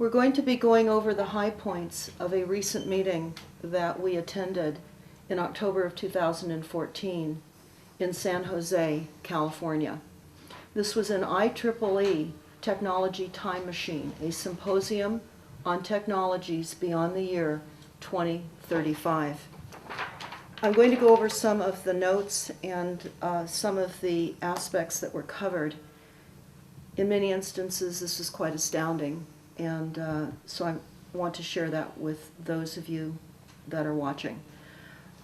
We're going to be going over the high points of a recent meeting that we attended in October of 2014 in San Jose, California. This was an IEEE Technology Time Machine, a symposium on technologies beyond the year 2035. I'm going to go over some of the notes and some of the aspects that were covered. In many instances, this is quite astounding, and so I want to share that with those of you that are watching.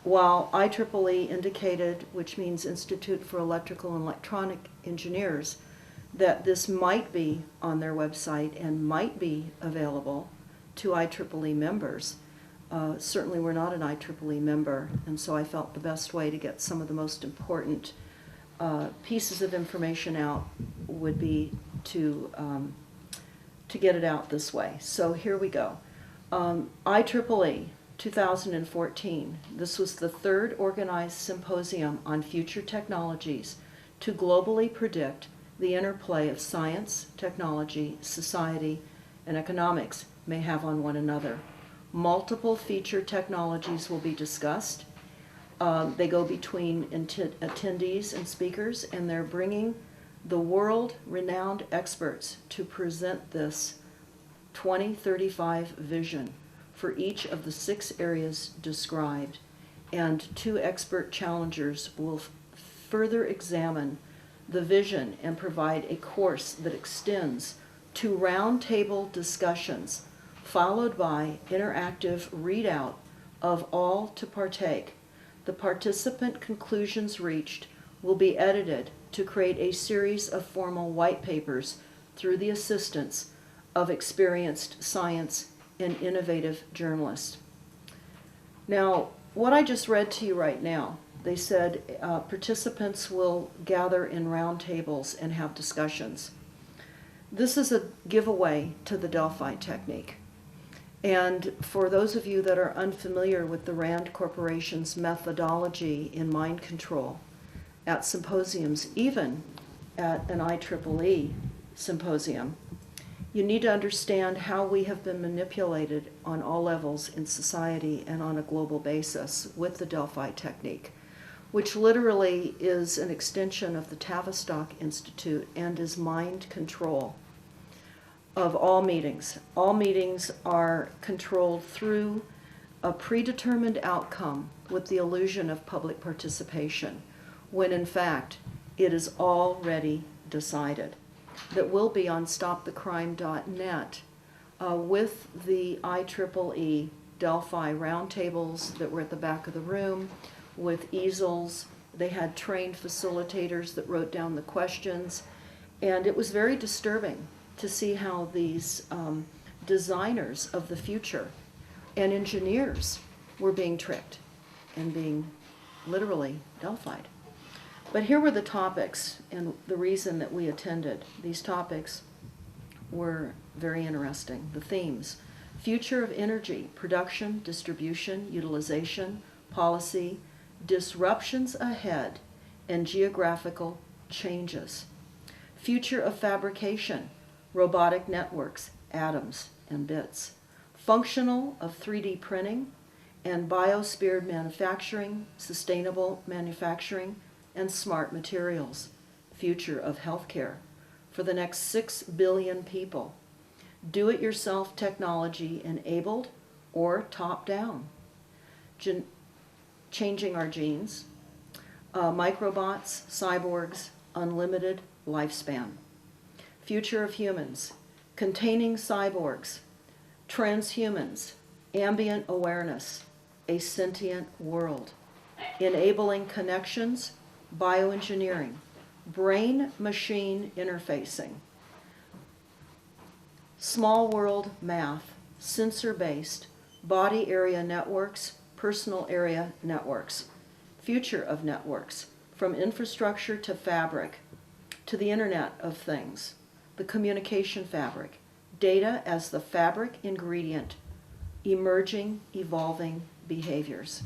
While IEEE indicated, which means Institute for Electrical and Electronic Engineers, that this might be on their website and might be available to IEEE members, certainly we're not an IEEE member, and so I felt the best way to get some of the most important pieces of information out would be to get it out this way. So here we go. IEEE 2014. This was the third organized symposium on future technologies to globally predict the interplay of science, technology, society, and economics may have on one another. Multiple feature technologies will be discussed. They go between attendees and speakers, and they're bringing the world-renowned experts to present this 2035 vision for each of the 6 areas described, and 2 expert challengers will further examine the vision and provide a course that extends to roundtable discussions, followed by interactive readout of all to partake. The participant conclusions reached will be edited to create a series of formal white papers through the assistance of experienced science and innovative journalists. Now, what I just read to you right now, they said participants will gather in roundtables and have discussions. This is a giveaway to the Delphi Technique. And for those of you that are unfamiliar with the RAND Corporation's methodology in mind control at symposiums, even at an IEEE symposium, you need to understand how we have been manipulated on all levels in society and on a global basis with the Delphi Technique, which literally is an extension of the Tavistock Institute and is mind control of all meetings. All meetings are controlled through a predetermined outcome with the illusion of public participation, when in fact it is already decided. That will be on stopthecrime.net with the IEEE Delphi roundtables that were at the back of the room with easels. They had trained facilitators that wrote down the questions, and it was very disturbing to see how these designers of the future and engineers were being tricked and being literally Delphied. But here were the topics and the reason that we attended. These topics were very interesting. The themes: future of energy, production, distribution, utilization, policy, disruptions ahead, and geographical changes. Future of fabrication, robotic networks, atoms and bits. Functional of 3D printing and biosphered manufacturing, sustainable manufacturing, and smart materials. Future of healthcare for the next 6 billion people. Do-it-yourself technology enabled or top-down. Changing our genes. Microbots, cyborgs, unlimited lifespan. Future of humans. Containing cyborgs. Transhumans. Ambient awareness. A sentient world. Enabling connections. Bioengineering, brain-machine interfacing, small world math, sensor-based, body area networks, personal area networks, future of networks, from infrastructure to fabric, to the Internet of Things, the communication fabric, data as the fabric ingredient, emerging, evolving behaviors.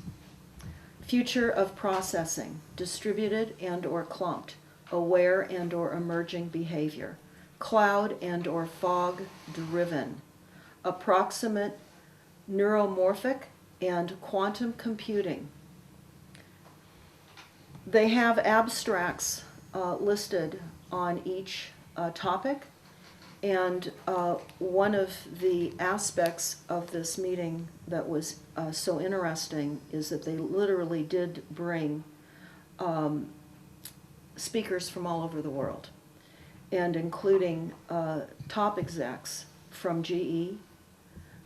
Future of processing, distributed and or clumped, aware and or emerging behavior, cloud and or fog driven, approximate neuromorphic and quantum computing. They have abstracts listed on each topic, and one of the aspects of this meeting that was so interesting is that they literally did bring speakers from all over the world, and including top execs from GE,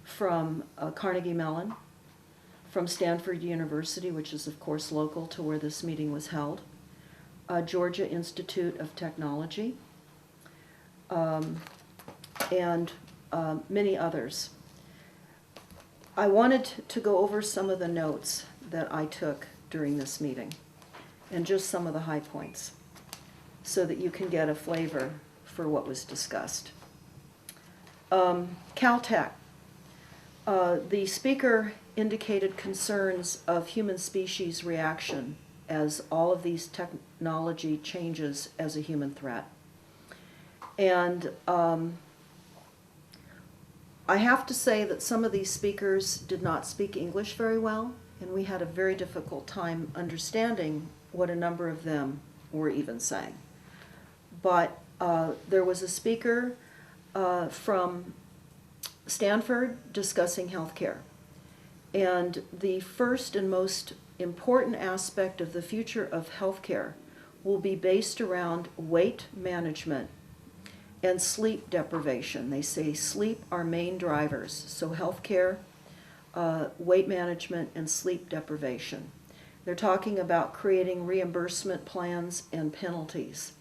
from Carnegie Mellon, from Stanford University, which is of course local to where this meeting was held, Georgia Institute of Technology, and many others. I wanted to go over some of the notes that I took during this meeting, and just some of the high points, so that you can get a flavor for what was discussed. Caltech. The speaker indicated concerns of human species reaction as all of these technology changes as a human threat. And I have to say that some of these speakers did not speak English very well, and we had a very difficult time understanding what a number of them were even saying. But there was a speaker from Stanford discussing healthcare. And the first and most important aspect of the future of healthcare will be based around weight management and sleep deprivation. They say sleep are main drivers. So healthcare, weight management, and sleep deprivation. They're talking about creating reimbursement plans and penalties,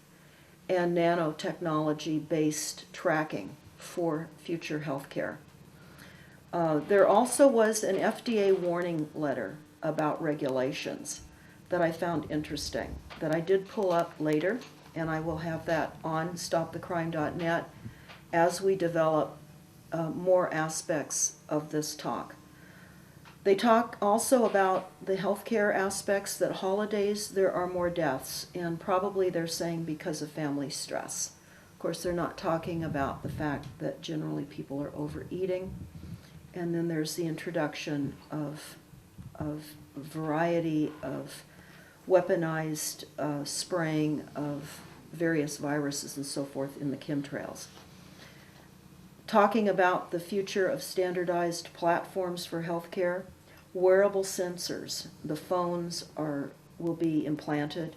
and nanotechnology-based tracking for future healthcare. There also was an FDA warning letter about regulations that I found interesting, that I did pull up later, and I will have that on stopthecrime.net as we develop more aspects of this talk. They talk also about the healthcare aspects, that holidays there are more deaths, and probably they're saying because of family stress. Of course, they're not talking about the fact that generally people are overeating. And then there's the introduction of variety of weaponized spraying of various viruses and so forth in the chemtrails. Talking about the future of standardized platforms for healthcare, wearable sensors. The phones will be implanted.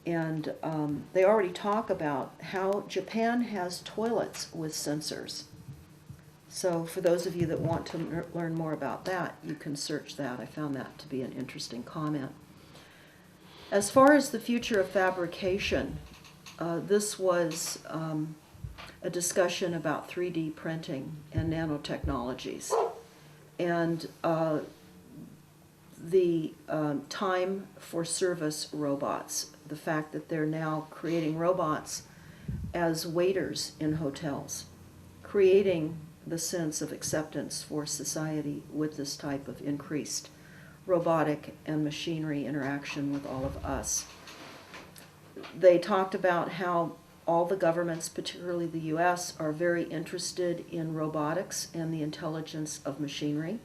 And they already talk about how Japan has toilets with sensors. So for those of you that want to learn more about that, you can search that. I found that to be an interesting comment. As far as the future of fabrication, this was a discussion about 3D printing and nanotechnologies. And the time for service robots, the fact that they're now creating robots as waiters in hotels, creating the sense of acceptance for society with this type of increased robotic and machinery interaction with all of us. They talked about how all the governments, particularly the US, are very interested in robotics and the intelligence of machinery.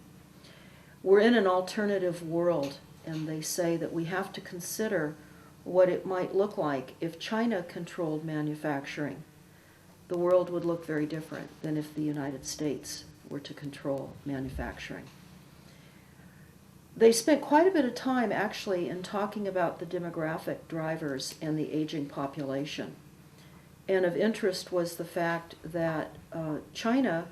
We're in an alternative world, and they say that we have to consider what it might look like if China controlled manufacturing. The world would look very different than if the United States were to control manufacturing. They spent quite a bit of time actually in talking about the demographic drivers and the aging population. And of interest was the fact that China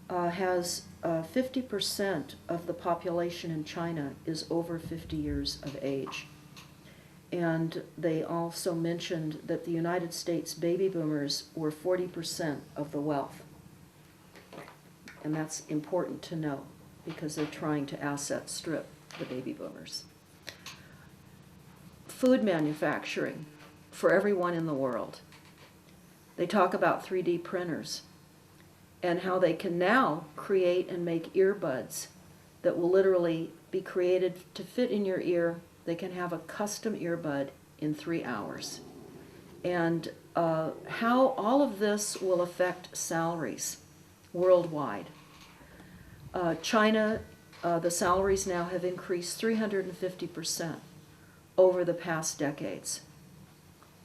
has 50% of the population in China is over 50 years of age. And they also mentioned that the United States baby boomers were 40% of the wealth. And that's important to know because they're trying to asset strip the baby boomers. Food manufacturing for everyone in the world. They talk about 3D printers and how they can now create and make earbuds that will literally be created to fit in your ear. They can have a custom earbud in 3 hours. And how all of this will affect salaries worldwide. China, the salaries now have increased 350% over the past decades.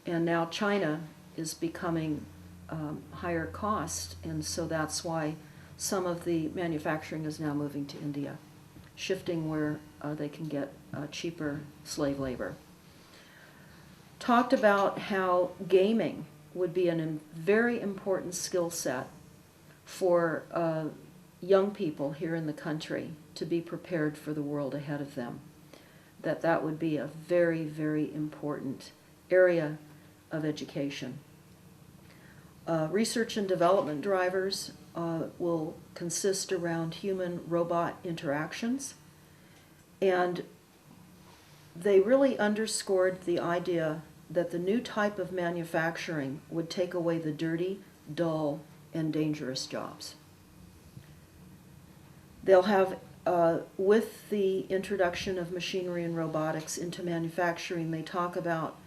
And now China is becoming higher cost, and so that's why some of the manufacturing is now moving to India, shifting where they can get cheaper slave labor. Talked about how gaming would be a very important skill set for young people here in the country to be prepared for the world ahead of them. That would be a very, very important area of education. Research and development drivers will consist around human-robot interactions, and they really underscored the idea that the new type of manufacturing would take away the dirty, dull, and dangerous jobs. They'll have, with the introduction of machinery and robotics into manufacturing, they talk about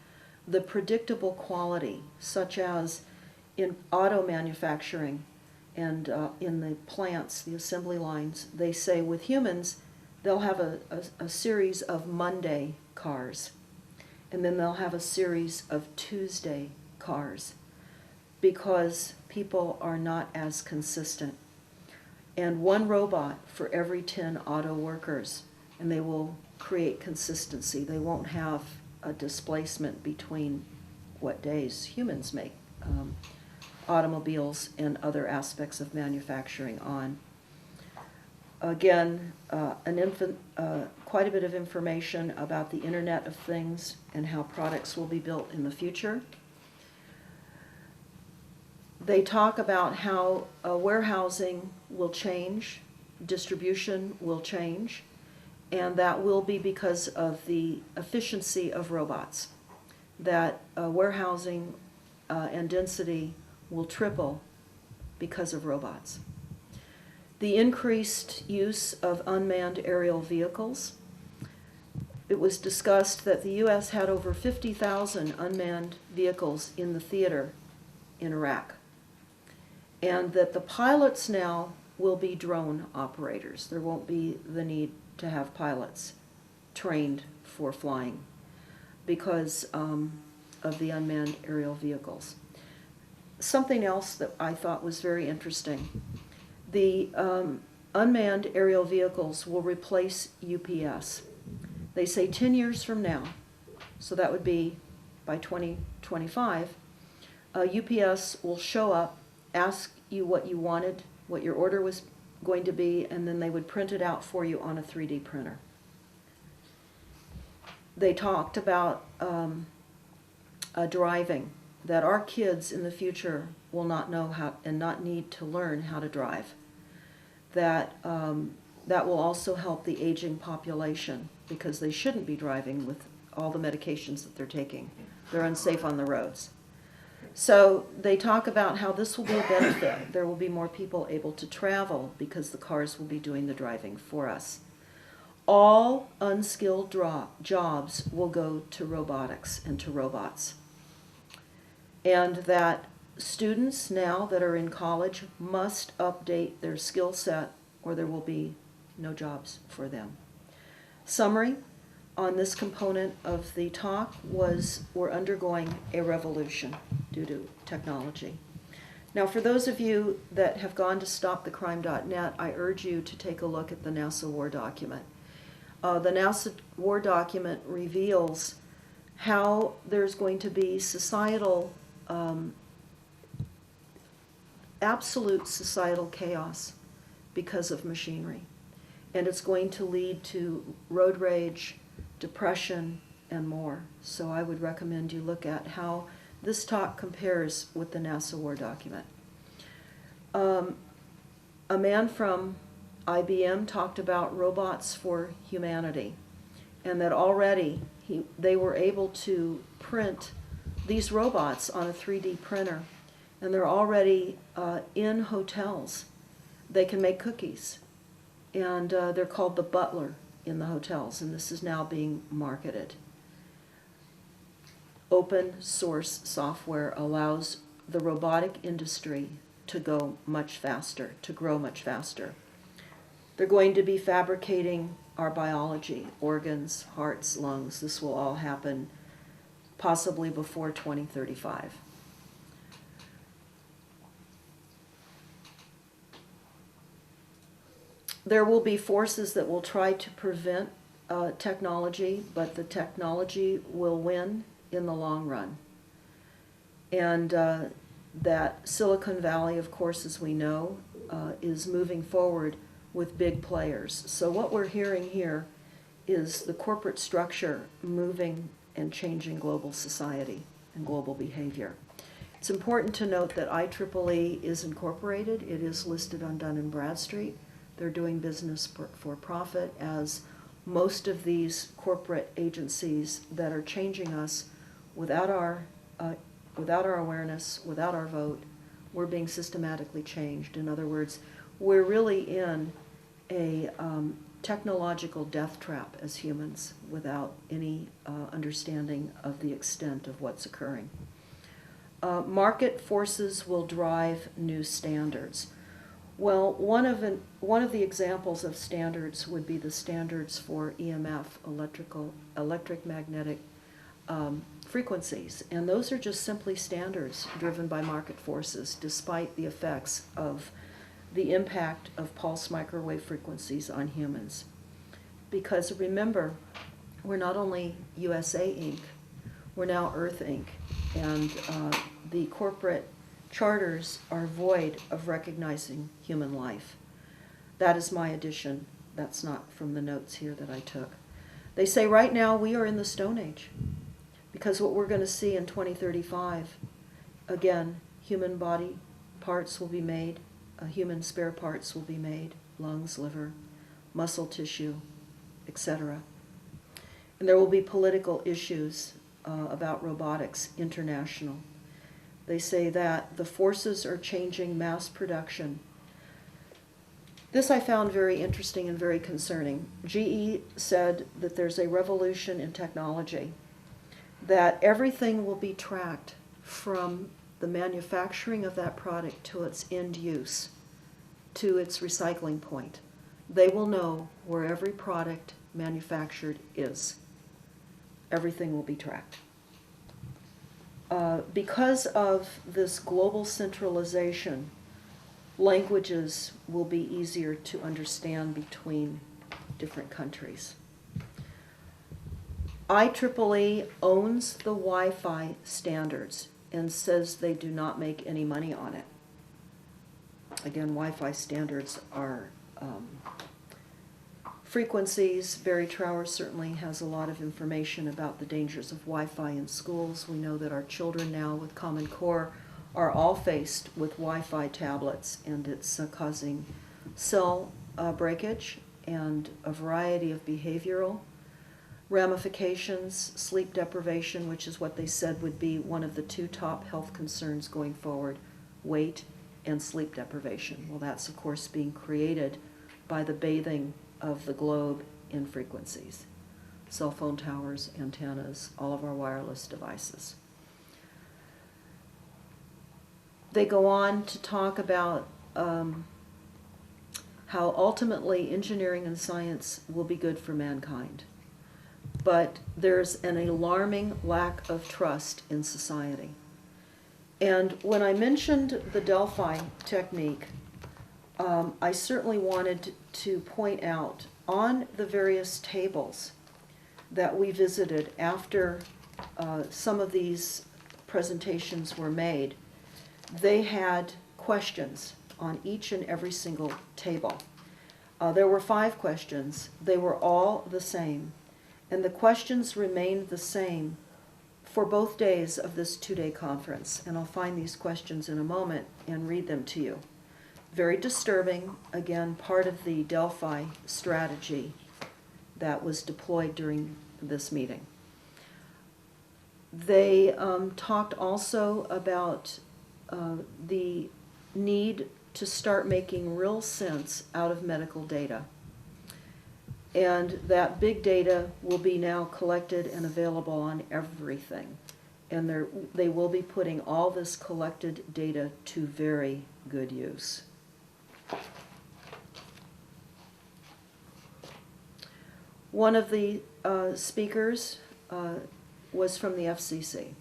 the predictable quality, such as in auto manufacturing and in the plants, the assembly lines. They say with humans, they'll have a series of Monday cars, and then they'll have a series of Tuesday cars, because people are not as consistent. And one robot for every 10 auto workers, and they will create consistency. They won't have a displacement between what days humans make automobiles and other aspects of manufacturing on. Again, quite a bit of information about the Internet of Things and how products will be built in the future. They talk about how warehousing will change, distribution will change, and that will be because of the efficiency of robots. That warehousing and density will triple because of robots. The increased use of unmanned aerial vehicles. It was discussed that the U.S. had over 50,000 unmanned vehicles in the theater in Iraq, and that the pilots now will be drone operators. There won't be the need to have pilots trained for flying because of the unmanned aerial vehicles. Something else that I thought was very interesting. The unmanned aerial vehicles will replace UPS. They say 10 years from now, so that would be by 2025, UPS will show up, ask you what you wanted, what your order was going to be, and then they would print it out for you on a 3D printer. They talked about driving, that our kids in the future will not know how and not need to learn how to drive. That will also help the aging population, because they shouldn't be driving with all the medications that they're taking. They're unsafe on the roads. So they talk about how this will be a benefit. There will be more people able to travel because the cars will be doing the driving for us. All unskilled jobs will go to robotics and to robots. And that students now that are in college must update their skill set, or there will be no jobs for them. Summary on this component of the talk was we're undergoing a revolution due to technology. Now, for those of you that have gone to stopthecrime.net, I urge you to take a look at the NASA War document. The NASA War document reveals how there's going to be societal absolute societal chaos because of machinery. And it's going to lead to road rage, depression, and more. So I would recommend you look at how this talk compares with the NASA War document. A man from IBM talked about robots for humanity, and that already they were able to print these robots on a 3D printer, and they're already in hotels. They can make cookies, and they're called the butler in the hotels, and this is now being marketed. Open source software allows the robotic industry to go much faster, to grow much faster. They're going to be fabricating our biology, organs, hearts, lungs. This will all happen possibly before 2035. There will be forces that will try to prevent technology, but the technology will win in the long run. And that Silicon Valley, of course, as we know, is moving forward with big players. So what we're hearing here is the corporate structure moving and changing global society and global behavior. It's important to note that IEEE is incorporated. It is listed on Dun & Bradstreet. They're doing business for profit, as most of these corporate agencies that are changing us without our awareness, without our vote, we're being systematically changed. In other words, we're really in a technological death trap as humans without any understanding of the extent of what's occurring. Market forces will drive new standards. Well, one of the examples of standards would be the standards for EMF, electric magnetic frequencies, and those are just simply standards driven by market forces, despite the effects of the impact of pulse microwave frequencies on humans. Because remember, we're not only USA Inc., we're now Earth Inc., and the corporate charters are void of recognizing human life. That is my addition. That's not from the notes here that I took. They say right now we are in the Stone Age, because what we're going to see in 2035, again, human body parts will be made, human spare parts will be made, lungs, liver, muscle tissue, etc. And there will be political issues about robotics, international. They say that the forces are changing mass production. This I found very interesting and very concerning. GE said that there's a revolution in technology, that everything will be tracked from the manufacturing of that product to its end use, to its recycling point. They will know where every product manufactured is. Everything will be tracked. Because of this global centralization, languages will be easier to understand between different countries. IEEE owns the Wi-Fi standards and says they do not make any money on it. Again, Wi-Fi standards are frequencies. Barry Trower certainly has a lot of information about the dangers of Wi-Fi in schools. We know that our children now with Common Core are all faced with Wi-Fi tablets, and it's causing cell breakage and a variety of behavioral ramifications, sleep deprivation, which is what they said would be one of the two top health concerns going forward, weight and sleep deprivation. Well, that's of course being created by the bathing of the globe in frequencies. Cell phone towers, antennas, all of our wireless devices. They go on to talk about how ultimately engineering and science will be good for mankind. But there's an alarming lack of trust in society. And when I mentioned the Delphi technique, I certainly wanted to point out on the various tables that we visited after some of these presentations were made, they had questions on each and every single table. There were 5 questions. They were all the same. And the questions remained the same for both days of this 2-day conference. And I'll find these questions in a moment and read them to you. Very disturbing, again, part of the Delphi strategy that was deployed during this meeting. They talked also about the need to start making real sense out of medical data. And that big data will be now collected and available on everything. And they will be putting all this collected data to very good use. One of the speakers was from the FCC.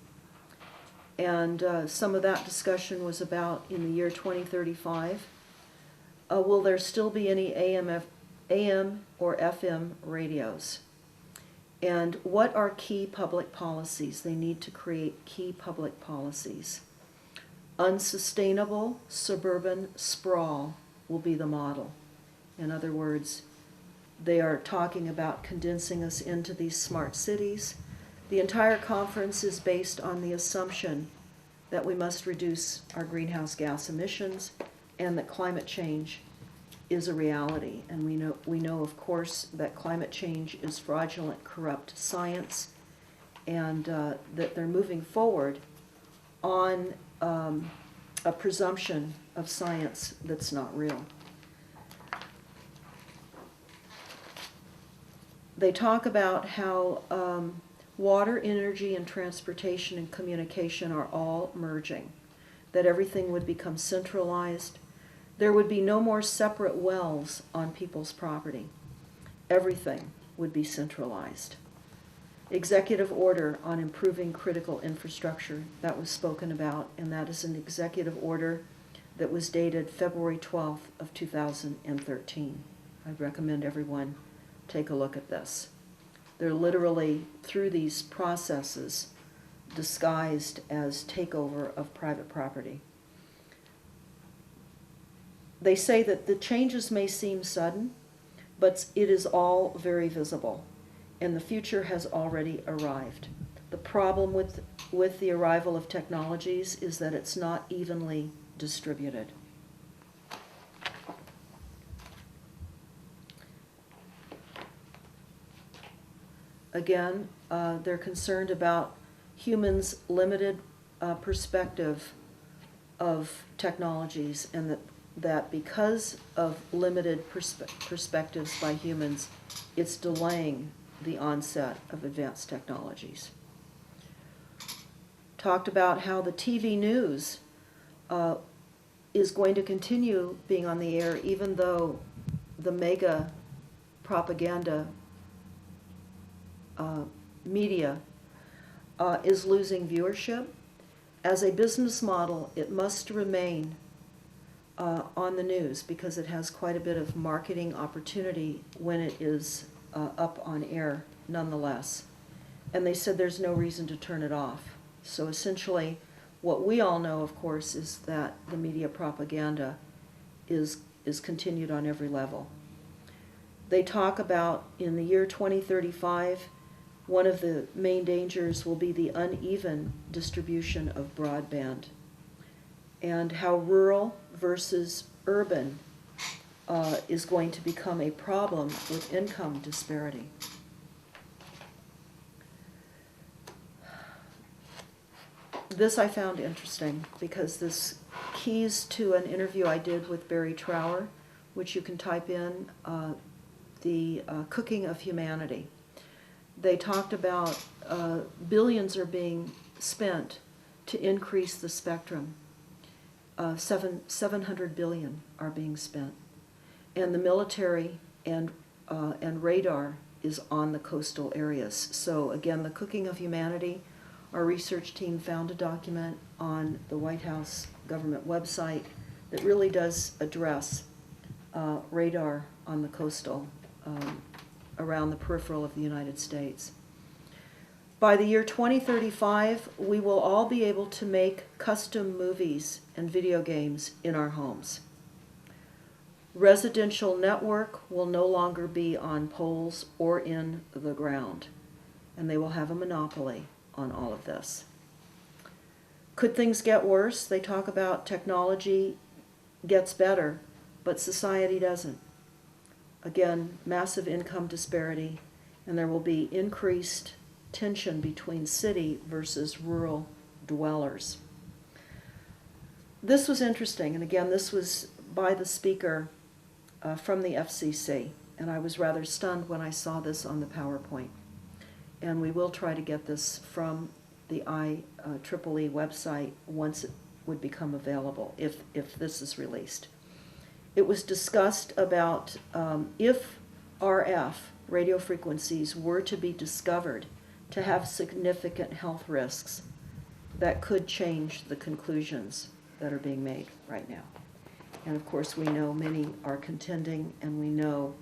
And some of that discussion was about, in the year 2035, will there still be any AM or FM radios? And what are key public policies? They need to create key public policies. Unsustainable suburban sprawl will be the model. In other words, they are talking about condensing us into these smart cities. The entire conference is based on the assumption that we must reduce our greenhouse gas emissions and that climate change is a reality. And we know, of course, that climate change is fraudulent, corrupt science, and that they're moving forward on a presumption of science that's not real. They talk about how water, energy, and transportation and communication are all merging, that everything would become centralized. There would be no more separate wells on people's property. Everything would be centralized. Executive order on improving critical infrastructure, that was spoken about, and that is an executive order that was dated February 12th of 2013. I'd recommend everyone take a look at this. They're literally, through these processes, disguised as takeover of private property. They say that the changes may seem sudden, but it is all very visible, and the future has already arrived. The problem with the arrival of technologies is that it's not evenly distributed. Again, they're concerned about humans' limited perspective of technologies, and that because of limited perspectives by humans, it's delaying the onset of advanced technologies. Talked about how the TV news is going to continue being on the air even though the mega propaganda media is losing viewership. As a business model, it must remain on the news because it has quite a bit of marketing opportunity when it is up on air nonetheless. And they said there's no reason to turn it off. So essentially, what we all know, of course, is that the media propaganda is continued on every level. They talk about, in the year 2035, one of the main dangers will be the uneven distribution of broadband, and how rural versus urban is going to become a problem with income disparity. This I found interesting because this keys to an interview I did with Barry Trower, which you can type in, the cooking of humanity. They talked about billions are being spent to increase the spectrum. 700 billion are being spent. And the military and radar is on the coastal areas. So again, the cooking of humanity, our research team found a document on the White House government website that really does address radar on the coastal around the peripheral of the United States. By the year 2035, we will all be able to make custom movies and video games in our homes. Residential network will no longer be on poles or in the ground, and they will have a monopoly on all of this. Could things get worse? They talk about technology gets better, but society doesn't. Again, massive income disparity, and there will be increased tension between city versus rural dwellers. This was interesting, and again, this was by the speaker from the FCC, and I was rather stunned when I saw this on the PowerPoint. And we will try to get this from the IEEE website once it would become available, if this is released. It was discussed about if RF radio frequencies were to be discovered to have significant health risks that could change the conclusions that are being made right now. And of course, we know many are contending, and we know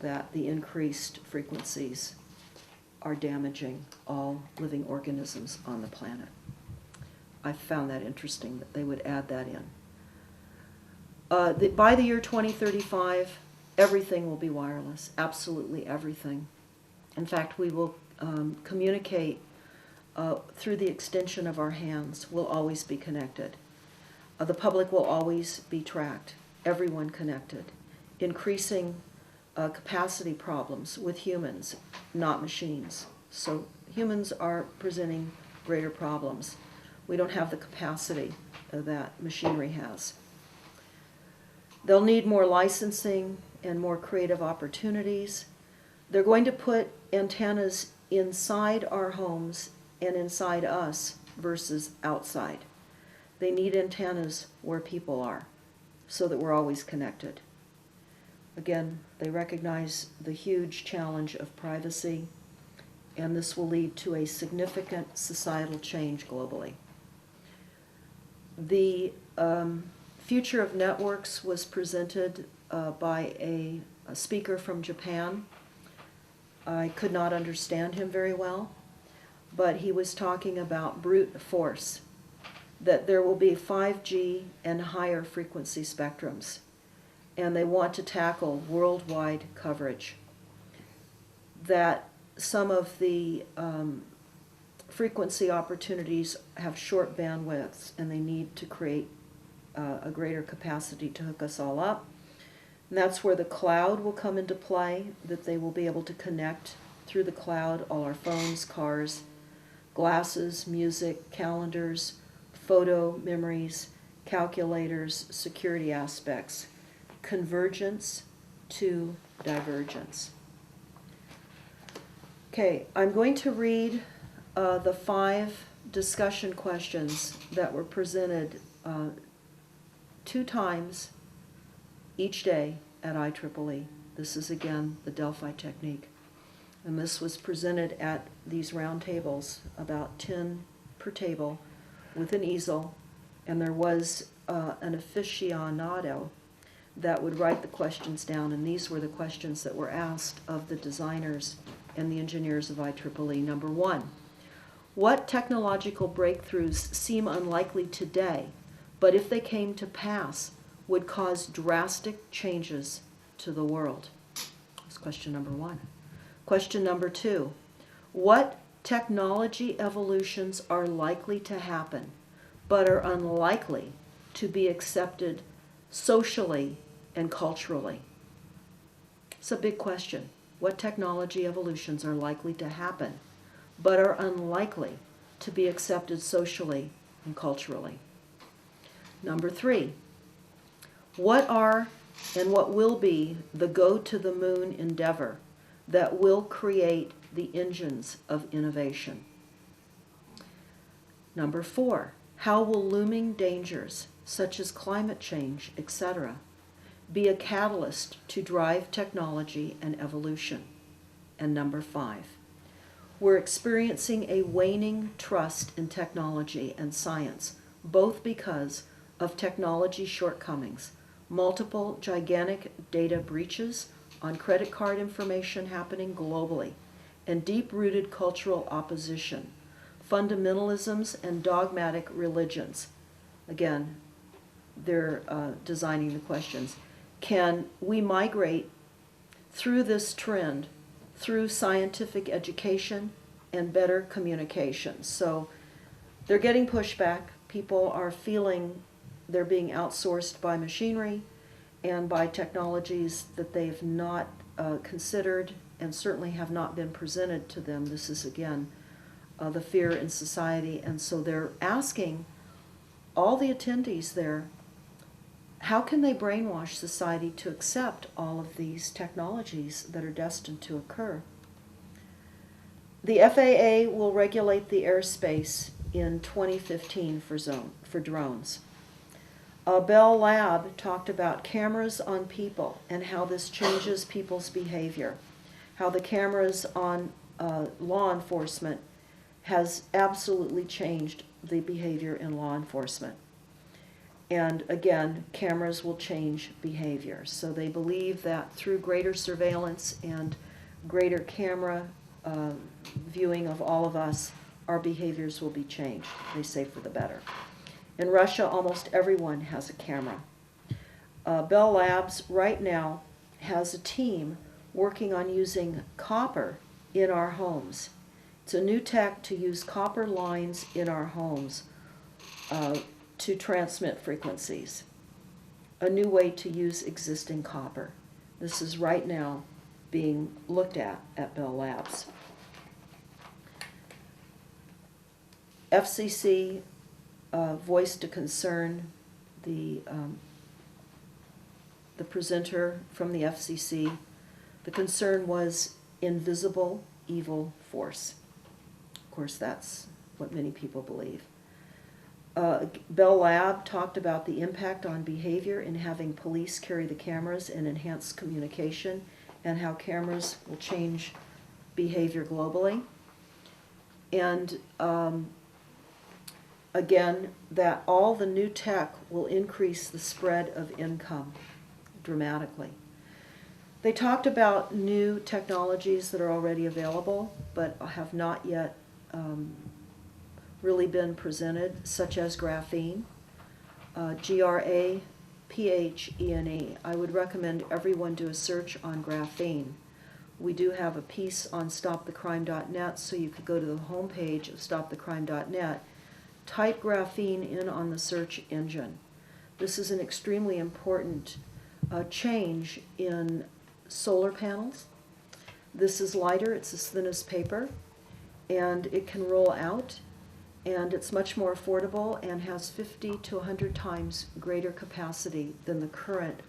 that the increased frequencies are damaging all living organisms on the planet. I found that interesting that they would add that in. By the year 2035, everything will be wireless, absolutely everything. In fact, we will communicate through the extension of our hands. We'll always be connected. The public will always be tracked, everyone connected, increasing capacity problems with humans, not machines. So humans are presenting greater problems. We don't have the capacity that machinery has. They'll need more licensing and more creative opportunities. They're going to put antennas inside our homes and inside us versus outside. They need antennas where people are so that we're always connected. Again, they recognize the huge challenge of privacy, and this will lead to a significant societal change globally. The future of networks was presented by a speaker from Japan. I could not understand him very well, but he was talking about brute force, that there will be 5G and higher frequency spectrums, and they want to tackle worldwide coverage. That some of the frequency opportunities have short bandwidths, and they need to create a greater capacity to hook us all up. And that's where the cloud will come into play, that they will be able to connect through the cloud all our phones, cars, glasses, music, calendars, photo memories, calculators, security aspects, convergence to divergence. Okay, I'm going to read the 5 discussion questions that were presented 2 times each day at IEEE. This is again the Delphi Technique. And this was presented at these round tables, about 10 per table, with an easel, and there was an aficionado that would write the questions down, and these were the questions that were asked of the designers and the engineers of IEEE. Number 1, what technological breakthroughs seem unlikely today, but if they came to pass, would cause drastic changes to the world? That's question number 1. Question number 2, what technology evolutions are likely to happen, but are unlikely to be accepted socially and culturally? It's a big question. What technology evolutions are likely to happen, but are unlikely to be accepted socially and culturally? Number 3, what are and what will be the go-to-the-moon endeavor that will create the engines of innovation? Number 4, how will looming dangers, such as climate change, etc., be a catalyst to drive technology and evolution? And number 5, we're experiencing a waning trust in technology and science, both because of technology shortcomings, multiple gigantic data breaches on credit card information happening globally, and deep-rooted cultural opposition, fundamentalisms and dogmatic religions. Again, they're designing the questions. Can we migrate through this trend through scientific education and better communication? So they're getting pushback. People are feeling they're being outsourced by machinery and by technologies that they've not considered and certainly have not been presented to them. This is, again, the fear in society. And so they're asking all the attendees there, how can they brainwash society to accept all of these technologies that are destined to occur? The FAA will regulate the airspace in 2015 for drones. Bell Lab talked about cameras on people and how this changes people's behavior. how the cameras on law enforcement has absolutely changed the behavior in law enforcement. And again, cameras will change behavior. So they believe that through greater surveillance and greater camera viewing of all of us, our behaviors will be changed, they say, for the better. In Russia, almost everyone has a camera. Bell Labs right now has a team working on using copper in our homes. It's a new tech to use copper lines in our homes to transmit frequencies. A new way to use existing copper. This is right now being looked at Bell Labs. FCC voiced a concern. The presenter from the FCC, the concern was invisible evil force. Of course, that's what many people believe. Bell Lab talked about the impact on behavior in having police carry the cameras and enhance communication, and how cameras will change behavior globally. And again, that all the new tech will increase the spread of income dramatically. They talked about new technologies that are already available but have not yet really been presented, such as graphene, graphene. I would recommend everyone do a search on graphene. We do have a piece on stopthecrime.net, so you could go to the homepage of stopthecrime.net, type graphene in on the search engine. This is an extremely important change in solar panels. This is lighter, it's as thin as paper, and it can roll out, and it's much more affordable and has 50 to 100 times greater capacity than the current,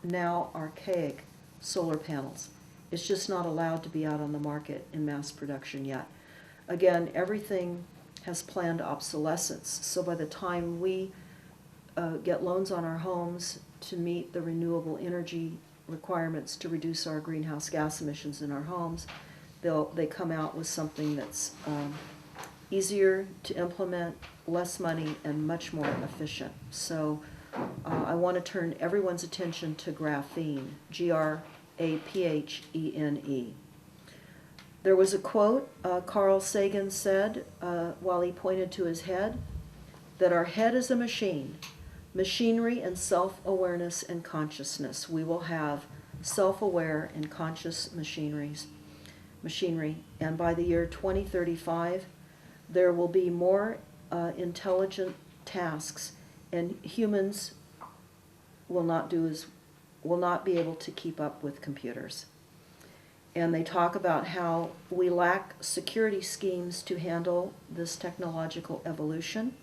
now archaic solar panels. It's just not allowed to be out on the market in mass production yet. Again, everything has planned obsolescence, so by the time we get loans on our homes to meet the renewable energy requirements to reduce our greenhouse gas emissions in our homes, they come out with something that's easier to implement, less money, and much more efficient. So I want to turn everyone's attention to graphene, Graphene. There was a quote Carl Sagan said while he pointed to his head, that our head is a machine, machinery and self-awareness and consciousness. We will have self-aware and conscious machinery, and by the year 2035, there will be more intelligent tasks, and humans will not be able to keep up with computers. And they talk about how we lack security schemes to handle this technological evolution,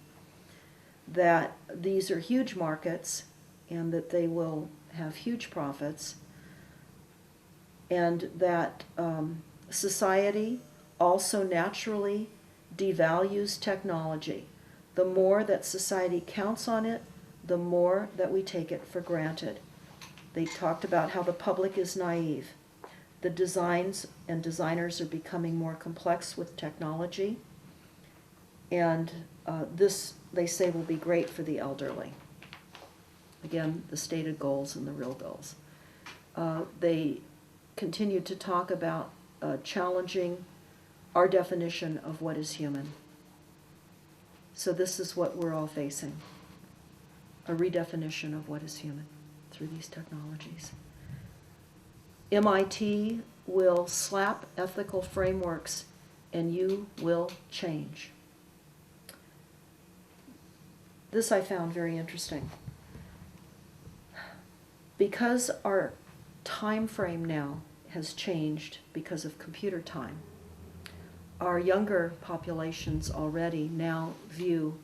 that these are huge markets and that they will have huge profits, and that society also naturally devalues technology. The more that society counts on it, the more that we take it for granted. They talked about how the public is naive. The designs and designers are becoming more complex with technology, and this, they say, will be great for the elderly. Again, the stated goals and the real goals. They continued to talk about challenging our definition of what is human. So this is what we're all facing, a redefinition of what is human through these technologies. MIT will slap ethical frameworks and you will change. This I found very interesting. Because our time frame now has changed because of computer time, our younger populations already now view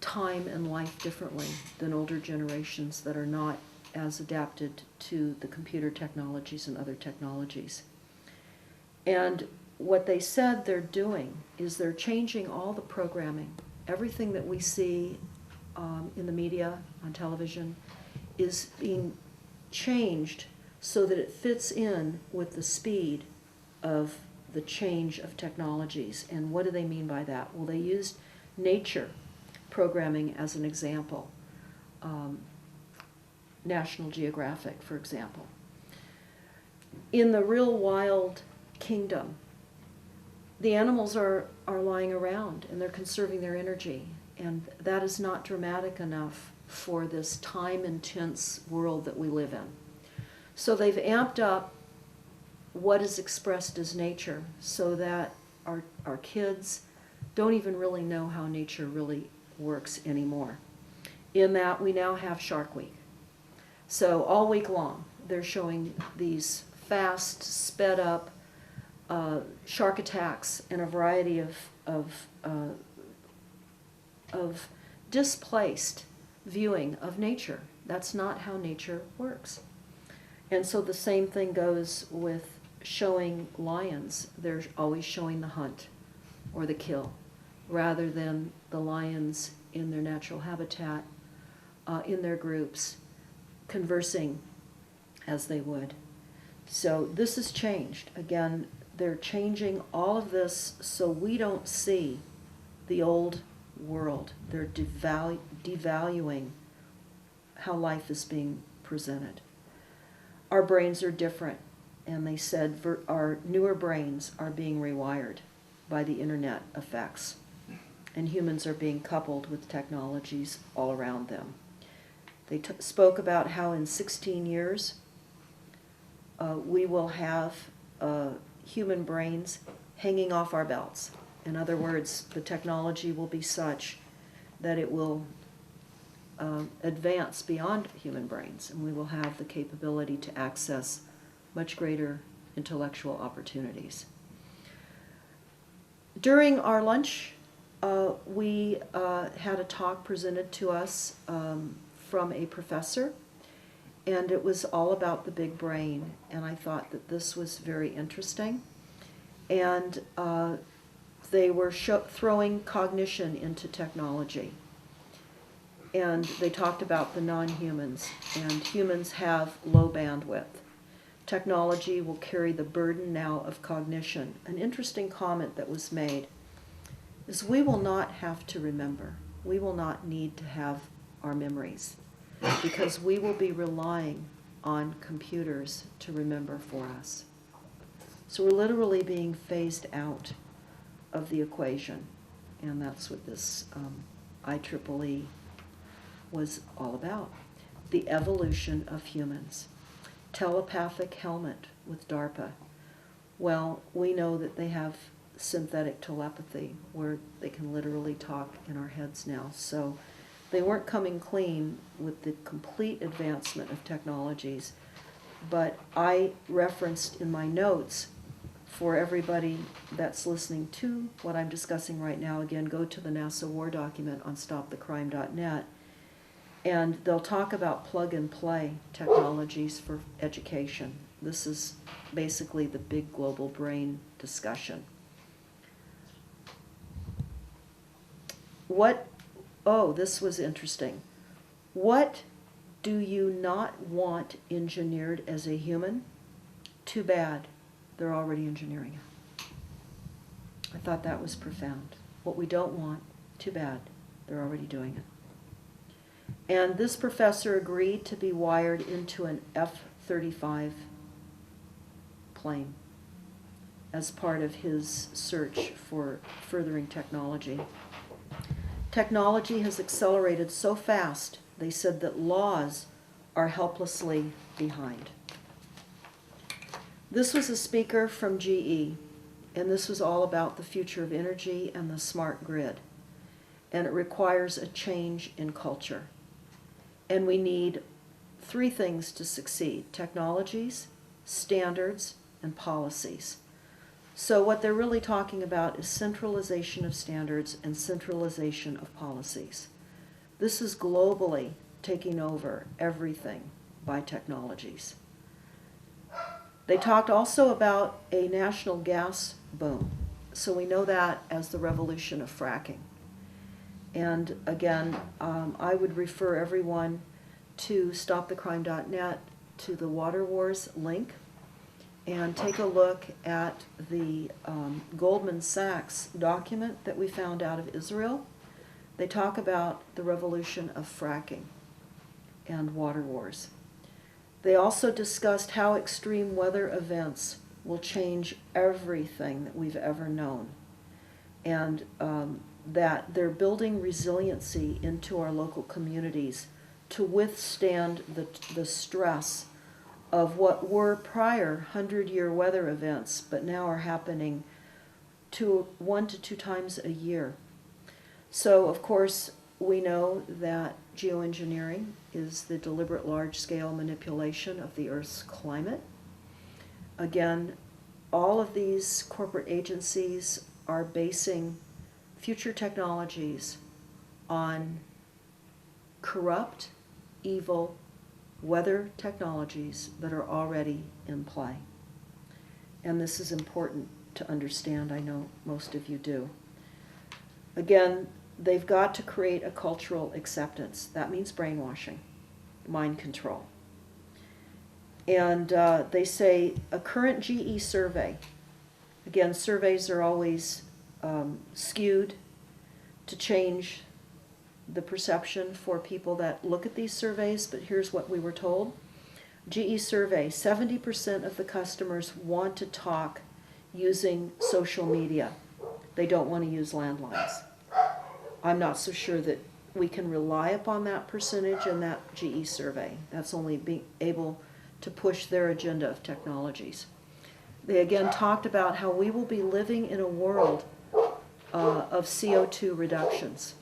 time and life differently than older generations that are not as adapted to the computer technologies and other technologies. And what they said they're doing is they're changing all the programming. Everything that we see in the media, on television, is being changed so that it fits in with the speed of the change of technologies. And what do they mean by that? Well, they used nature programming as an example. National Geographic, for example. In the real wild kingdom, the animals are lying around and they're conserving their energy. And that is not dramatic enough for this time-intense world that we live in. So they've amped up what is expressed as nature so that our kids don't even really know how nature really works anymore. In that we now have Shark Week. So all week long they're showing these fast, sped up shark attacks and a variety of displaced viewing of nature. That's not how nature works. And so the same thing goes with showing lions. They're always showing the hunt or the kill, rather than the lions in their natural habitat, in their groups, conversing as they would. So this has changed. Again, they're changing all of this so we don't see the old world. They're devaluing how life is being presented. Our brains are different, and they said our newer brains are being rewired by the internet effects, and humans are being coupled with technologies all around them. They spoke about how in 16 years we will have human brains hanging off our belts. In other words, the technology will be such that it will advance beyond human brains, and we will have the capability to access much greater intellectual opportunities. During our lunch, we had a talk presented to us from a professor, and it was all about the big brain, and I thought that this was very interesting. And they were throwing cognition into technology. And they talked about the non-humans, and humans have low bandwidth. Technology will carry the burden now of cognition. An interesting comment that was made is we will not have to remember. We will not need to have our memories because we will be relying on computers to remember for us. So we're literally being phased out of the equation, and that's what this IEEE was all about. The evolution of humans. Telepathic helmet with DARPA. Well, we know that they have synthetic telepathy where they can literally talk in our heads now. So they weren't coming clean with the complete advancement of technologies, but I referenced in my notes for everybody that's listening to what I'm discussing right now. Again, go to the NASA War document on stopthecrime.net, and they'll talk about plug-and-play technologies for education. This is basically the big global brain discussion. This was interesting. What do you not want engineered as a human? Too bad. They're already engineering it. I thought that was profound. What we don't want, too bad. They're already doing it. And this professor agreed to be wired into an F-35 plane as part of his search for furthering technology. Technology has accelerated so fast, they said that laws are helplessly behind. This was a speaker from GE, and this was all about the future of energy and the smart grid. And it requires a change in culture. And we need three things to succeed: technologies, standards, and policies. So what they're really talking about is centralization of standards and centralization of policies. This is globally taking over everything by technologies. They talked also about a national gas boom. So we know that as the revolution of fracking. And again, I would refer everyone to stopthecrime.net, to the Water Wars link. and take a look at the Goldman Sachs document that we found out of Israel. They talk about the revolution of fracking and water wars. They also discussed how extreme weather events will change everything that we've ever known, and that they're building resiliency into our local communities to withstand the stress of what were prior 100-year weather events, but now are happening 1 to 2 times a year. So, of course, we know that geoengineering is the deliberate large-scale manipulation of the Earth's climate. Again, all of these corporate agencies are basing future technologies on corrupt, evil weather technologies that are already in play. And this is important to understand. I know most of you do. Again, they've got to create a cultural acceptance. That means brainwashing, mind control. And they say a current GE survey, again, surveys are always skewed to change the perception for people that look at these surveys, but here's what we were told. GE survey, 70% of the customers want to talk using social media. They don't want to use landlines. I'm not so sure that we can rely upon that percentage in that GE survey. That's only being able to push their agenda of technologies. They again talked about how we will be living in a world of CO2 reductions,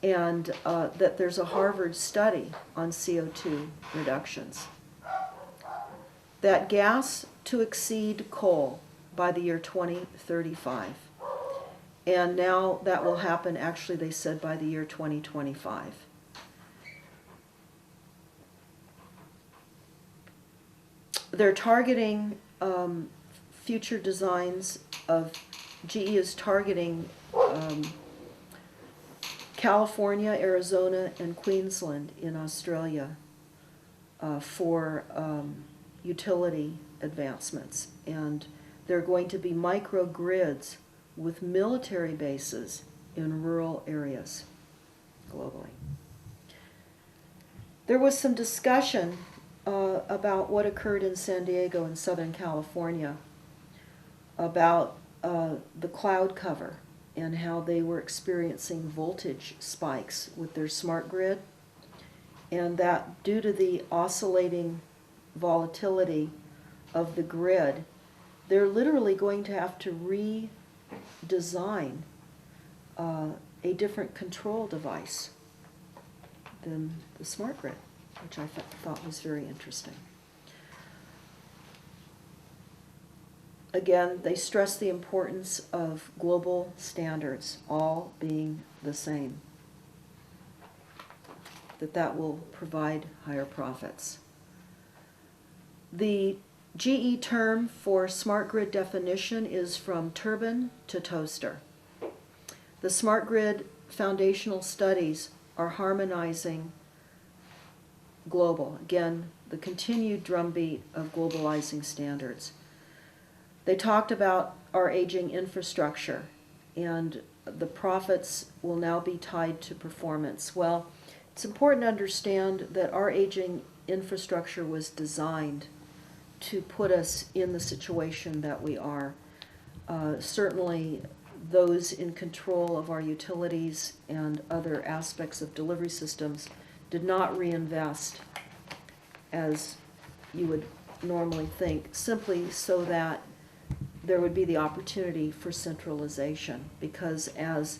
and that there's a Harvard study on CO2 reductions. That gas to exceed coal by the year 2035. And now that will happen, actually, they said, by the year 2025. They're targeting future designs of, GE is targeting California, Arizona, and Queensland in Australia for utility advancements. And there are going to be microgrids with military bases in rural areas globally. There was some discussion about what occurred in San Diego and Southern California about the cloud cover and how they were experiencing voltage spikes with their smart grid, and that due to the oscillating volatility of the grid, they're literally going to have to redesign a different control device than the smart grid, which I thought was very interesting. Again, they stress the importance of global standards, all being the same, that will provide higher profits. The GE term for smart grid definition is from turbine to toaster. The smart grid foundational studies are harmonizing global, again, the continued drumbeat of globalizing standards. They talked about our aging infrastructure, and the profits will now be tied to performance. Well, it's important to understand that our aging infrastructure was designed to put us in the situation that we are. Certainly, those in control of our utilities and other aspects of delivery systems did not reinvest as you would normally think, simply so that there would be the opportunity for centralization, because as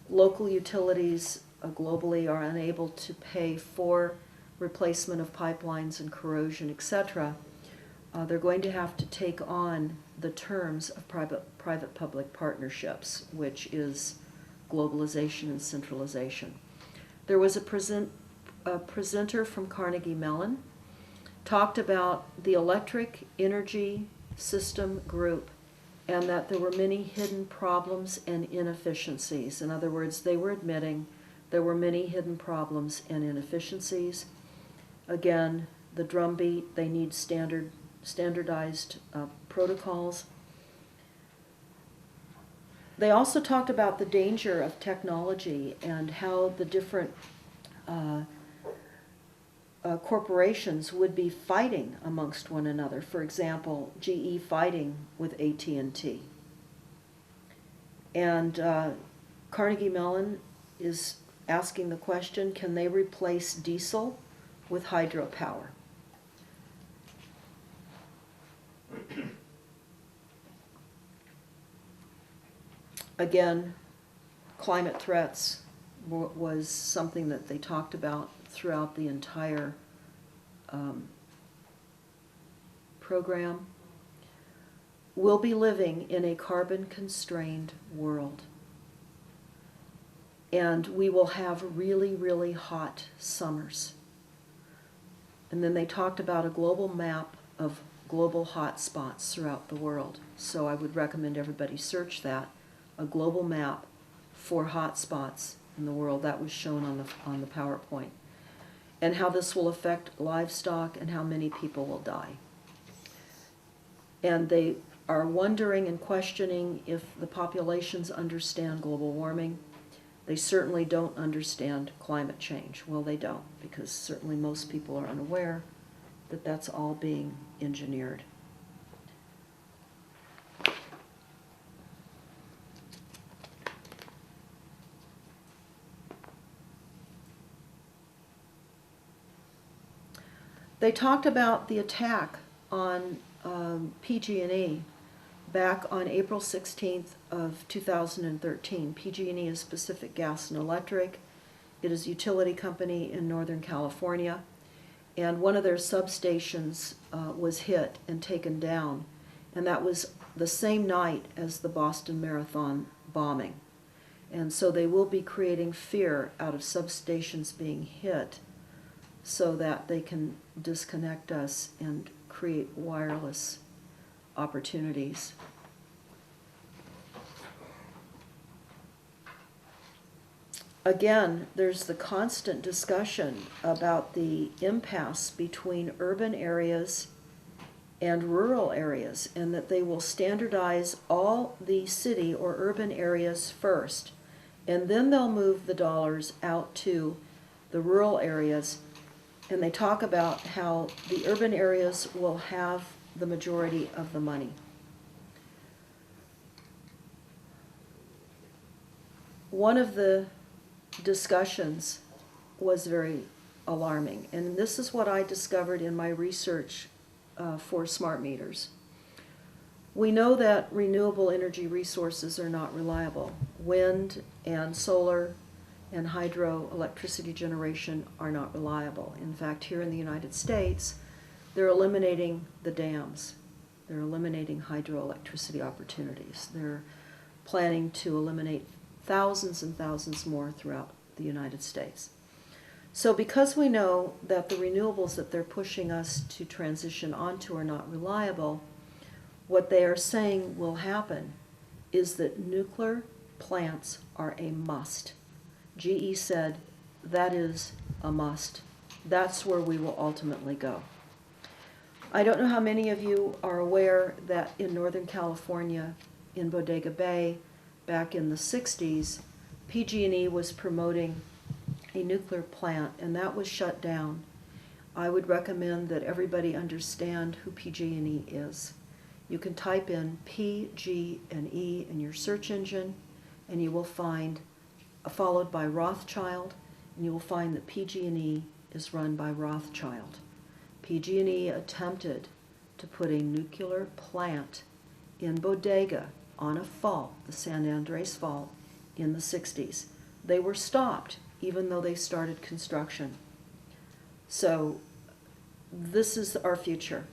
local utilities globally are unable to pay for replacement of pipelines and corrosion, etc., they're going to have to take on the terms of private-public partnerships, which is globalization and centralization. There was a presenter from Carnegie Mellon, talked about the electric energy system group, and that there were many hidden problems and inefficiencies. In other words, they were admitting there were many hidden problems and inefficiencies. Again, the drumbeat, they need standard standardized protocols. They also talked about the danger of technology and how the different corporations would be fighting amongst one another. For example, GE fighting with AT&T. And Carnegie Mellon is asking the question, can they replace diesel with hydropower? Again, climate threats was something that they talked about throughout the entire program. We'll be living in a carbon-constrained world. And we will have really, really hot summers. And then they talked about a global map of global hot spots throughout the world. So I would recommend everybody search that, a global map for hot spots in the world. That was shown on the PowerPoint. And how this will affect livestock and how many people will die. And they are wondering and questioning if the populations understand global warming. They certainly don't understand climate change. Well, they don't, because certainly most people are unaware that that's all being engineered. They talked about the attack on PG&E back on April 16th of 2013. PG&E is Pacific Gas and Electric. It is a utility company in Northern California, and one of their substations was hit and taken down, and that was the same night as the Boston Marathon bombing. And so they will be creating fear out of substations being hit so that they can disconnect us and create wireless opportunities. Again, there's the constant discussion about the impasse between urban areas and rural areas, and that they will standardize all the city or urban areas first, and then they'll move the dollars out to the rural areas. And they talk about how the urban areas will have the majority of the money. One of the discussions was very alarming, and this is what I discovered in my research for smart meters. We know that renewable energy resources are not reliable. Wind and solar and hydroelectricity generation are not reliable. In fact, here in the United States, they're eliminating the dams. They're eliminating hydroelectricity opportunities. They're planning to eliminate thousands and thousands more throughout the United States. So because we know that the renewables that they're pushing us to transition onto are not reliable, what they are saying will happen is that nuclear plants are a must. GE said that is a must. That's where we will ultimately go. I don't know how many of you are aware that in Northern California, in Bodega Bay, back in the 60s, PG&E was promoting a nuclear plant, and that was shut down. I would recommend that everybody understand who PG&E is. You can type in PG&E in your search engine, and you will find, followed by Rothschild, and you will find that PG&E is run by Rothschild. PG&E attempted to put a nuclear plant in Bodega on a fault, the San Andres Fault, in the 60s. They were stopped, even though they started construction. So this is our future.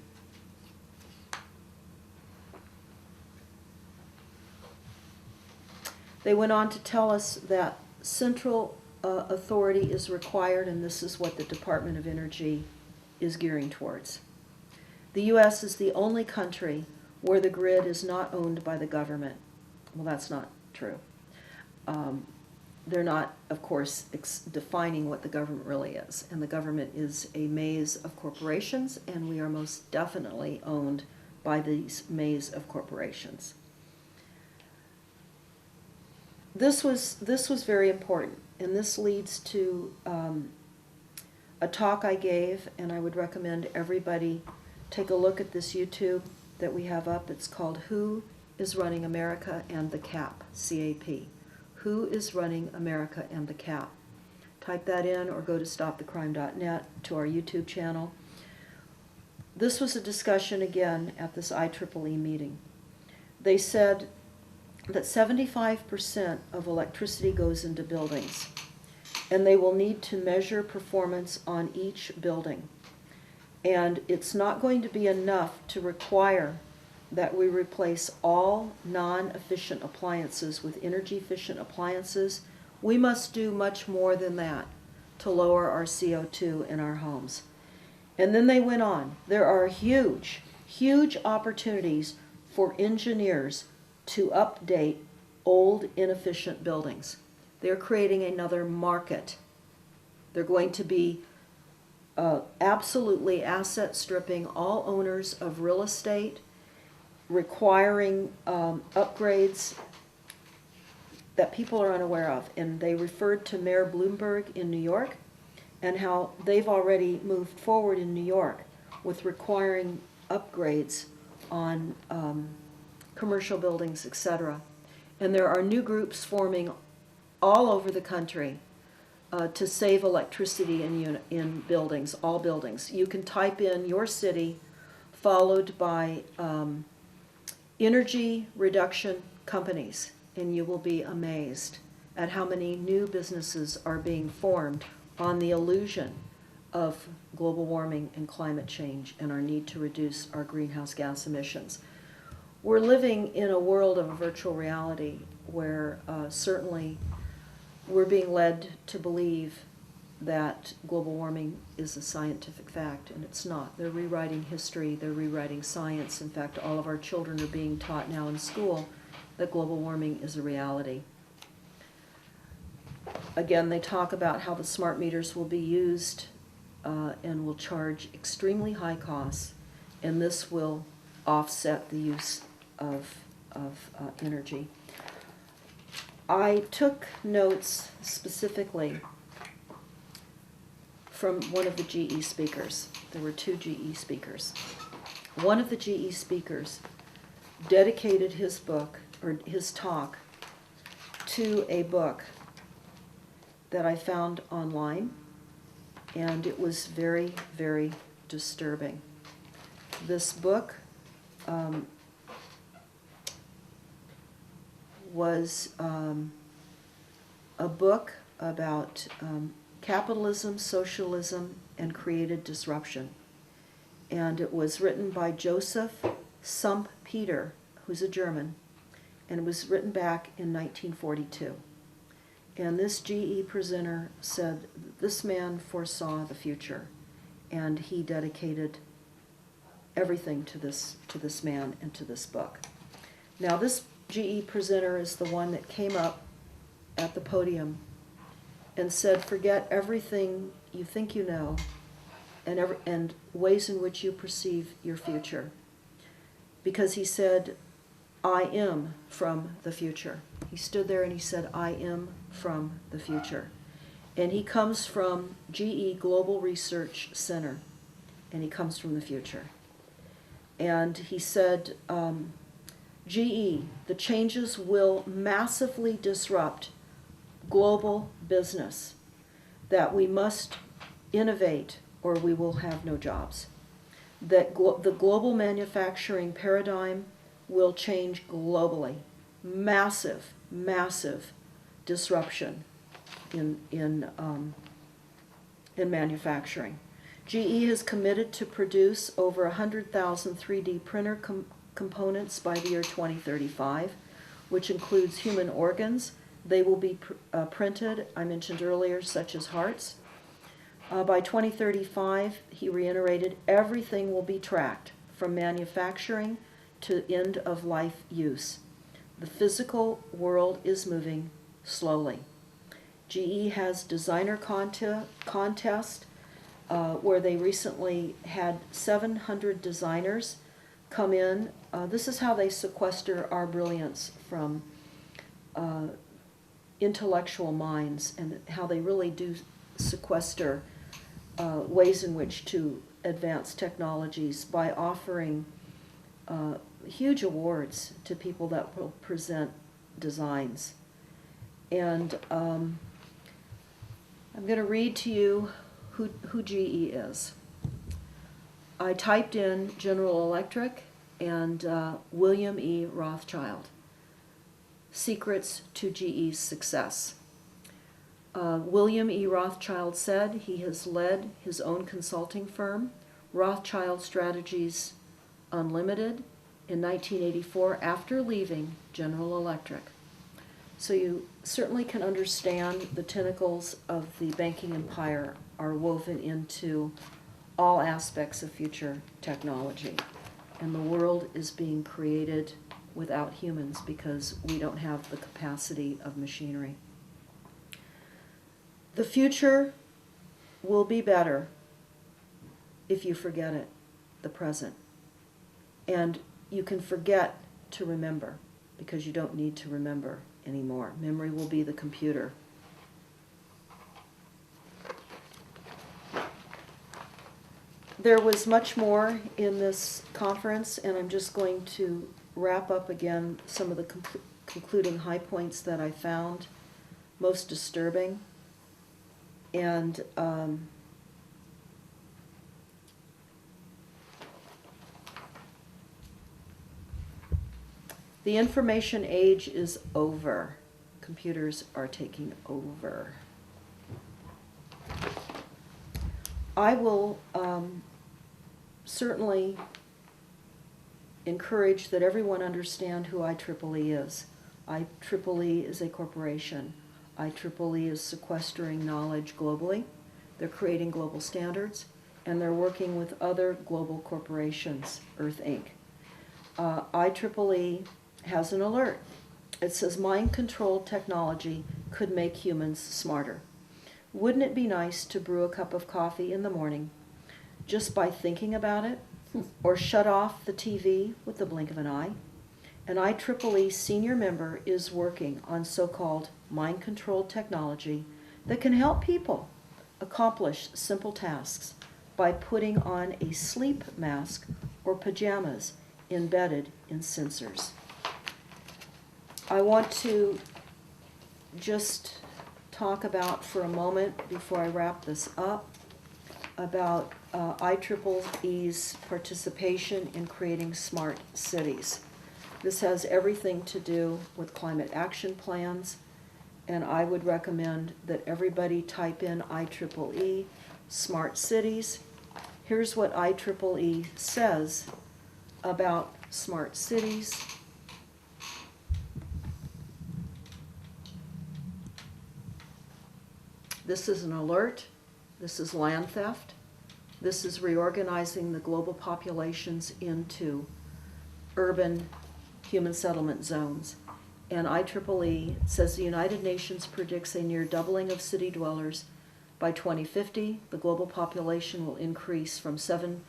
They went on to tell us that central authority is required, and this is what the Department of Energy is gearing towards. The U.S. is the only country where the grid is not owned by the government. Well, that's not true. they're not, of course, defining what the government really is. And the government is a maze of corporations, and we are most definitely owned by these maze of corporations. This was very important, and this leads to a talk I gave, and I would recommend everybody take a look at this YouTube that we have up. It's called Who is Running America and the CAP, C-A-P. Who is Running America and the CAP? Type that in or go to stopthecrime.net to our YouTube channel. This was a discussion again at this IEEE meeting. They said that 75% of electricity goes into buildings, and they will need to measure performance on each building. And it's not going to be enough to require that we replace all non-efficient appliances with energy-efficient appliances. We must do much more than that to lower our CO2 in our homes. And then they went on. There are huge, huge opportunities for engineers to update old, inefficient buildings. They're creating another market. They're going to be absolutely asset stripping all owners of real estate, requiring upgrades that people are unaware of. And they referred to Mayor Bloomberg in New York and how they've already moved forward in New York with requiring upgrades on commercial buildings, etc. And there are new groups forming all over the country to save electricity in buildings, all buildings. You can type in your city followed by energy reduction companies, and you will be amazed at how many new businesses are being formed on the illusion of global warming and climate change and our need to reduce our greenhouse gas emissions. We're living in a world of a virtual reality where certainly we're being led to believe that global warming is a scientific fact, and it's not. They're rewriting history, they're rewriting science. In fact, all of our children are being taught now in school that global warming is a reality. Again, they talk about how the smart meters will be used and will charge extremely high costs, and this will offset the use of energy. I took notes specifically from one of the GE speakers. There were two GE speakers. One of the GE speakers dedicated his book, or his talk, to a book that I found online, and it was very, very disturbing. This book was a book about capitalism, socialism, and created disruption. And it was written by Joseph Sump-Peter, who's a German, and it was written back in 1942. And this GE presenter said this man foresaw the future, and he dedicated everything to this man and to this book. Now, this GE presenter is the one that came up at the podium and said, forget everything you think you know and ways in which you perceive your future. Because he said, I am from the future. He stood there and he said, I am from the future. And he comes from GE Global Research Center, and he comes from the future. And he said, GE, the changes will massively disrupt global business, that we must innovate or we will have no jobs. That the global manufacturing paradigm will change globally. Massive, massive disruption in manufacturing. GE has committed to produce over 100,000 3D printer components by the year 2035, which includes human organs. They will be printed, I mentioned earlier, such as hearts. By 2035, he reiterated, everything will be tracked, from manufacturing to end-of-life use. The physical world is moving slowly. GE has designer contest where they recently had 700 designers come in. This is how they sequester our brilliance from intellectual minds, and how they really do sequester ways in which to advance technologies by offering huge awards to people that will present designs. And I'm going to read to you who GE is. I typed in General Electric and William E. Rothschild, secrets to GE's success. William E. Rothschild said he has led his own consulting firm, Rothschild Strategies Unlimited, in 1984 after leaving General Electric. So you certainly can understand the tentacles of the banking empire are woven into all aspects of future technology. And the world is being created without humans because we don't have the capacity of machinery. The future will be better if you forget it, the present. And you can forget to remember because you don't need to remember anymore. Memory will be the computer. There was much more in this conference, and I'm just going to wrap up again some of the concluding high points that I found most disturbing. And the information age is over. Computers are taking over. I will certainly encourage that everyone understand who IEEE is. IEEE is a corporation. IEEE is sequestering knowledge globally. They're creating global standards, and they're working with other global corporations, Earth Inc. IEEE has an alert. It says mind-controlled technology could make humans smarter. Wouldn't it be nice to brew a cup of coffee in the morning just by thinking about it, or shut off the TV with the blink of an eye? An IEEE senior member is working on so-called mind-controlled technology that can help people accomplish simple tasks by putting on a sleep mask or pajamas embedded in sensors. I want to just talk about for a moment, before I wrap this up, about IEEE's participation in creating smart cities. This has everything to do with climate action plans, and I would recommend that everybody type in IEEE smart cities. Here's what IEEE says about smart cities. This is an alert. This is land theft. This is reorganizing the global populations into urban human settlement zones. And IEEE says the United Nations predicts a near doubling of city dwellers by 2050. The global population will increase from 7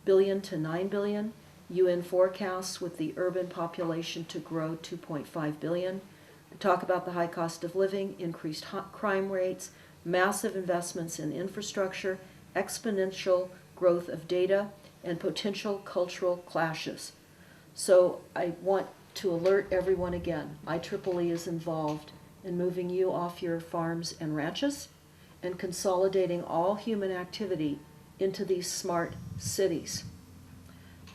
billion to 9 billion. UN forecasts with the urban population to grow 2.5 billion. They talk about the high cost of living, increased crime rates, massive investments in infrastructure, exponential growth of data, and potential cultural clashes. So I want to alert everyone again, IEEE is involved in moving you off your farms and ranches and consolidating all human activity into these smart cities.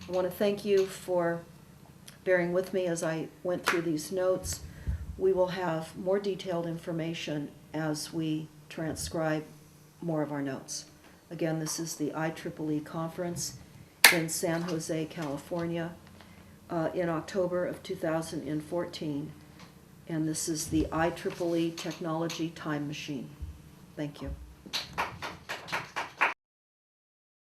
I want to thank you for bearing with me as I went through these notes. We will have more detailed information as we transcribe more of our notes. Again, this is the IEEE conference in San Jose, California, in October of 2014, and this is the IEEE Technology Time Machine. Thank you.